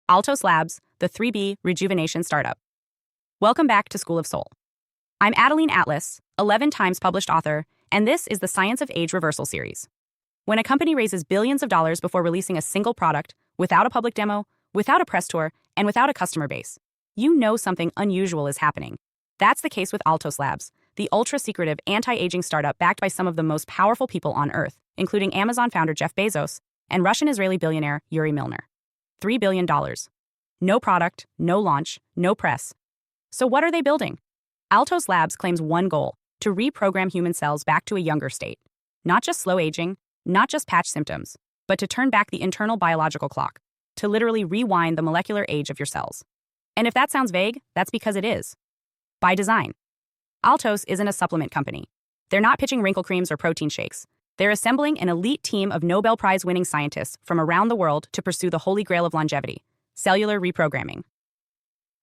Altos Labs, the 3B Rejuvenation startup. Welcome back to School of Soul. I'm Adeline Atlas, 11 times published author, and this is the Science of Age Reversal series. When a company raises billions of dollars before releasing a single product, without a public demo, without a press tour, and without a customer base, you know something unusual is happening. That's the case with Altos Labs, the ultra-secretive anti-aging startup backed by some of the most powerful people on Earth, including Amazon founder Jeff Bezos and Russian-Israeli billionaire Yuri Milner. $3 billion. No product, no launch, no press. So what are they building? Altos Labs claims one goal: to reprogram human cells back to a younger state. Not just slow aging, not just patch symptoms, but to turn back the internal biological clock, to literally rewind the molecular age of your cells. And if that sounds vague, that's because it is. By design. Altos isn't a supplement company. They're not pitching wrinkle creams or protein shakes. They're assembling an elite team of Nobel Prize-winning scientists from around the world to pursue the holy grail of longevity: cellular reprogramming.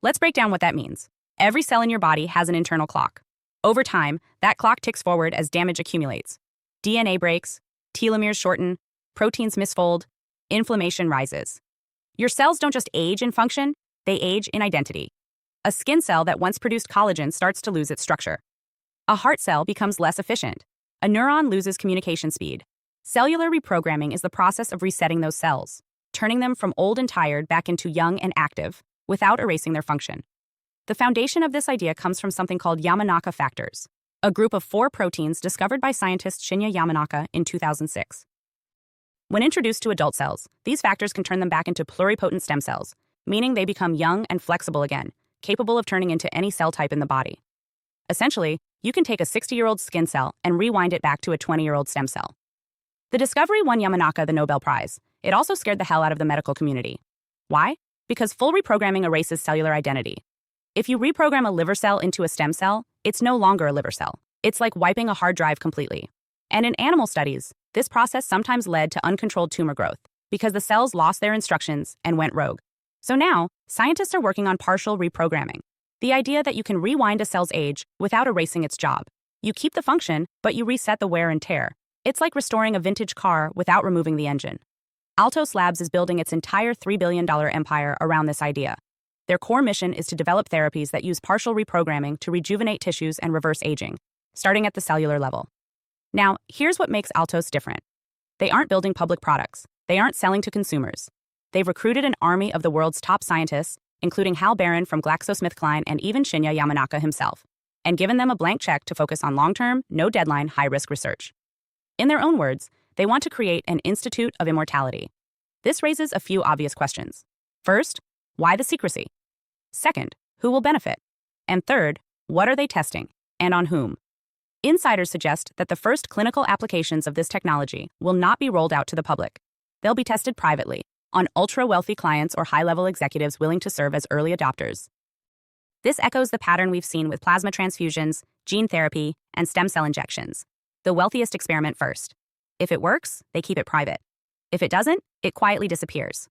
Let's break down what that means. Every cell in your body has an internal clock. Over time, that clock ticks forward as damage accumulates. DNA breaks, telomeres shorten, proteins misfold, inflammation rises. Your cells don't just age in function, they age in identity. A skin cell that once produced collagen starts to lose its structure. A heart cell becomes less efficient. A neuron loses communication speed. Cellular reprogramming is the process of resetting those cells, turning them from old and tired back into young and active, without erasing their function. The foundation of this idea comes from something called Yamanaka factors, a group of 4 proteins discovered by scientist Shinya Yamanaka in 2006. When introduced to adult cells, these factors can turn them back into pluripotent stem cells, meaning they become young and flexible again, capable of turning into any cell type in the body. Essentially, you can take a 60-year-old skin cell and rewind it back to a 20-year-old stem cell. The discovery won Yamanaka the Nobel Prize. It also scared the hell out of the medical community. Why? Because full reprogramming erases cellular identity. If you reprogram a liver cell into a stem cell, it's no longer a liver cell. It's like wiping a hard drive completely. And in animal studies, this process sometimes led to uncontrolled tumor growth because the cells lost their instructions and went rogue. So now, scientists are working on partial reprogramming. The idea that you can rewind a cell's age without erasing its job. You keep the function, but you reset the wear and tear. It's like restoring a vintage car without removing the engine. Altos Labs is building its entire $3 billion empire around this idea. Their core mission is to develop therapies that use partial reprogramming to rejuvenate tissues and reverse aging, starting at the cellular level. Now, here's what makes Altos different. They aren't building public products. They aren't selling to consumers. They've recruited an army of the world's top scientists, including Hal Barron from GlaxoSmithKline and even Shinya Yamanaka himself, and given them a blank check to focus on long-term, no-deadline, high-risk research. In their own words, they want to create an Institute of Immortality. This raises a few obvious questions. First, why the secrecy? Second, who will benefit? And third, what are they testing, and on whom? Insiders suggest that the first clinical applications of this technology will not be rolled out to the public. They'll be tested privately, on ultra-wealthy clients or high-level executives willing to serve as early adopters. This echoes the pattern we've seen with plasma transfusions, gene therapy, and stem cell injections. The wealthiest experiment first. If it works, they keep it private. If it doesn't, it quietly disappears.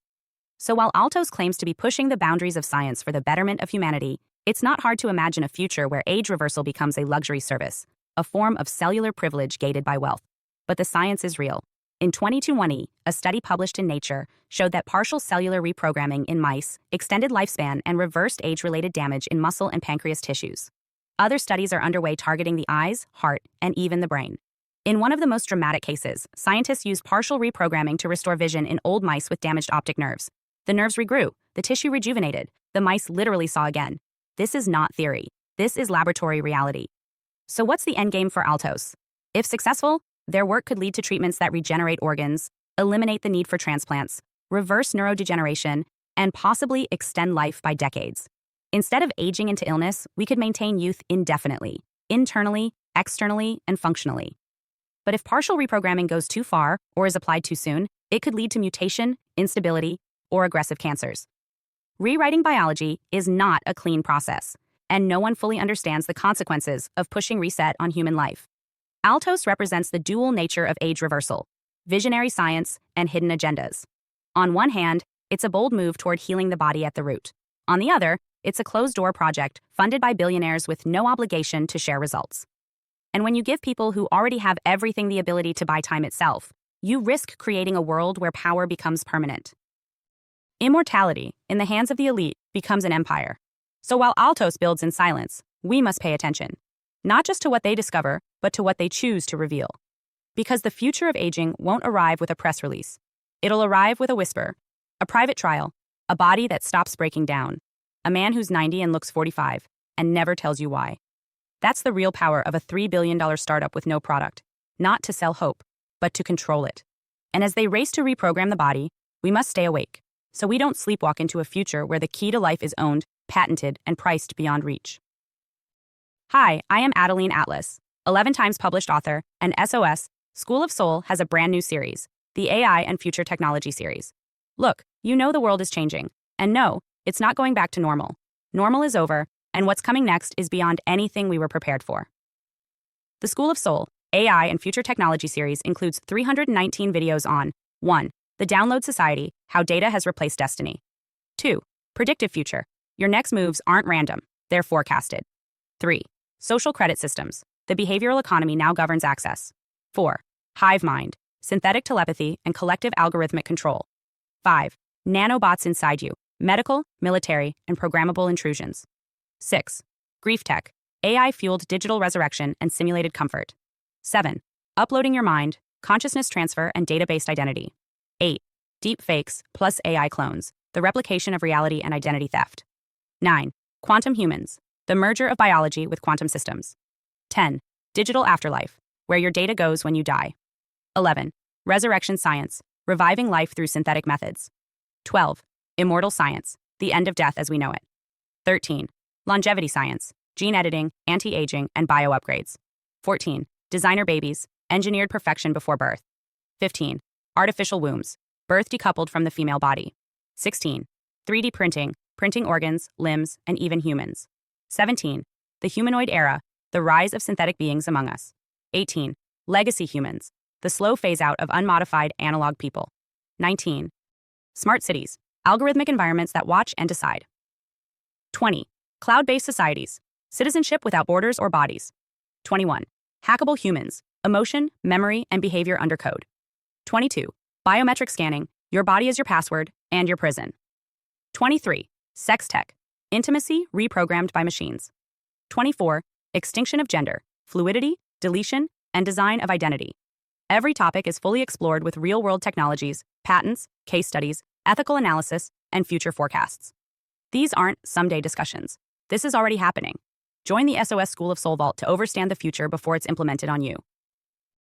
So while Altos claims to be pushing the boundaries of science for the betterment of humanity, it's not hard to imagine a future where age reversal becomes a luxury service, a form of cellular privilege gated by wealth. But the science is real. In 2020, a study published in Nature showed that partial cellular reprogramming in mice extended lifespan and reversed age-related damage in muscle and pancreas tissues. Other studies are underway targeting the eyes, heart, and even the brain. In one of the most dramatic cases, scientists used partial reprogramming to restore vision in old mice with damaged optic nerves. The nerves regrew, the tissue rejuvenated, the mice literally saw again. This is not theory. This is laboratory reality. So what's the endgame for Altos? If successful, their work could lead to treatments that regenerate organs, eliminate the need for transplants, reverse neurodegeneration, and possibly extend life by decades. Instead of aging into illness, we could maintain youth indefinitely, internally, externally, and functionally. But if partial reprogramming goes too far or is applied too soon, it could lead to mutation, instability, or aggressive cancers. Rewriting biology is not a clean process, and no one fully understands the consequences of pushing reset on human life. Altos represents the dual nature of age reversal: visionary science and hidden agendas. On one hand, it's a bold move toward healing the body at the root. On the other, it's a closed-door project funded by billionaires with no obligation to share results. And when you give people who already have everything the ability to buy time itself, you risk creating a world where power becomes permanent. Immortality, in the hands of the elite, becomes an empire. So while Altos builds in silence, we must pay attention. Not just to what they discover, but to what they choose to reveal. Because the future of aging won't arrive with a press release. It'll arrive with a whisper, a private trial, a body that stops breaking down, a man who's 90 and looks 45, and never tells you why. That's the real power of a $3 billion startup with no product, not to sell hope, but to control it. And as they race to reprogram the body, we must stay awake, so we don't sleepwalk into a future where the key to life is owned, patented, and priced beyond reach. Hi, I am Adeline Atlas, 11 times published author, and SOS, School of Soul has a brand new series, the AI and Future Technology series. Look, you know the world is changing, and no, it's not going back to normal. Normal is over, and what's coming next is beyond anything we were prepared for. The School of Soul, AI and Future Technology series includes 319 videos on 1. The Download Society, How Data Has Replaced Destiny. 2. Predictive Future. Your next moves aren't random, they're forecasted. 3. Social Credit Systems. The behavioral economy now governs access. 4. Hive Mind. Synthetic telepathy and collective algorithmic control. 5. Nanobots inside you. Medical, military, and programmable intrusions. 6. Grief Tech. AI-fueled digital resurrection and simulated comfort. 7. Uploading your mind, consciousness transfer, and data-based identity. 8. Deep fakes plus AI clones. The replication of reality and identity theft. 9. Quantum Humans. The merger of biology with quantum systems. 10. Digital Afterlife, where your data goes when you die. 11. Resurrection Science, reviving life through synthetic methods. 12. Immortal Science, the end of death as we know it. 13. Longevity Science, gene editing, anti-aging, and bio-upgrades. 14. Designer babies, engineered perfection before birth. 15. Artificial wombs, birth decoupled from the female body. 16. 3D printing, printing organs, limbs, and even humans. 17. The humanoid era, the rise of synthetic beings among us. 18. Legacy humans, the slow phase-out of unmodified analog people. 19. Smart cities, algorithmic environments that watch and decide. 20. Cloud-based societies, citizenship without borders or bodies. 21. Hackable humans, emotion, memory, and behavior under code. 22. Biometric scanning, your body is your password and your prison. 23. Sex tech, intimacy reprogrammed by machines. 24. Extinction of gender, fluidity, deletion, and design of identity. Every topic is fully explored with real-world technologies, patents, case studies, ethical analysis, and future forecasts. These aren't someday discussions. This is already happening. Join the SOS School of Soul Vault to overstand the future before it's implemented on you.